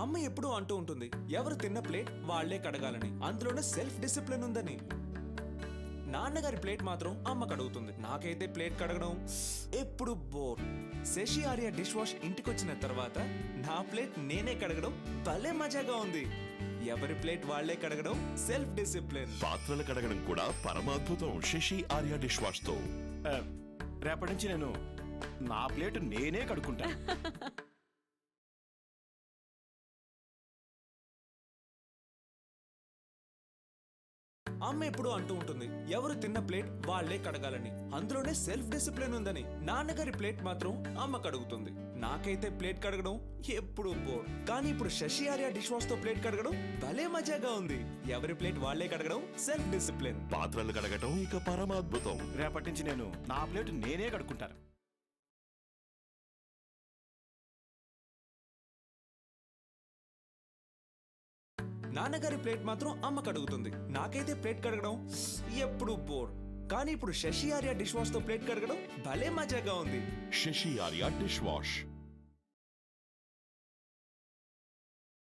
అమ్మ ఎప్పుడూ అంటూ ఉంటుంది ఎవరు తిన్న ప్లేట్ వాళ్లే కడగాలని, అందులోనే సెల్ఫ్ డిసిప్లిన్ ఉందని. నాన్నగారి ప్లేట్ మాత్రం అమ్మ కడుగుతుంది. నాకైతే ప్లేట్ కడగడం ఎప్పుడు bore. Shashi Arya dish wash ఇంటికొచ్చిన తర్వాత నా ప్లేట్ నేనే కడగడం భలే మజాగా ఉంది. ఎవరి ప్లేట్ వాళ్లే కడగడం సెల్ఫ్ డిసిప్లిన్. పాత్రలు కడగడం కూడా పరమాద్భుతం శశి ఆర్య డిష్ వాష్ తో. రేపటి నుంచి నేను నా ప్లేట్ నేనే కడుక్కుంటా. అమ్మ ఎప్పుడు అంటూ ఉంటుంది ఎవరు తిన్న ప్లేట్ వాళ్లే కడగాలని, అందులోనే సెల్ఫ్ డిసిప్లిన్ ఉందని. నాన్నగారి ప్లేట్ మాత్రం అమ్మ కడుగుతుంది. నాకైతే ప్లేట్ కడగడం ఎప్పుడు బోర్. కానీ ఇప్పుడు శశి ఆర్య డిష్ వాష్ తో ప్లేట్ కడగడం భలే మజాగా ఉంది. ఎవరి ప్లేట్ వాళ్లే కడగడం సెల్ఫ్ డిసిప్లిన్. పాత్రలు కడగడం ఇక పరమాద్భుతం. రేపటి నుంచి నేను నా ప్లేట్ నేనే కడుక్కుంటాను. నాన్నగారి ప్లేట్ మాత్రం అమ్మ కడుగుతుంది. నాకైతే ప్లేట్ కడగడం ఎప్పుడు బోర్. కానీ ఇప్పుడు శశి ఆర్య డిష్ వాష్ తో ప్లేట్ కడగడం భలే మజాగా ఉంది. Shashi Arya dish wash.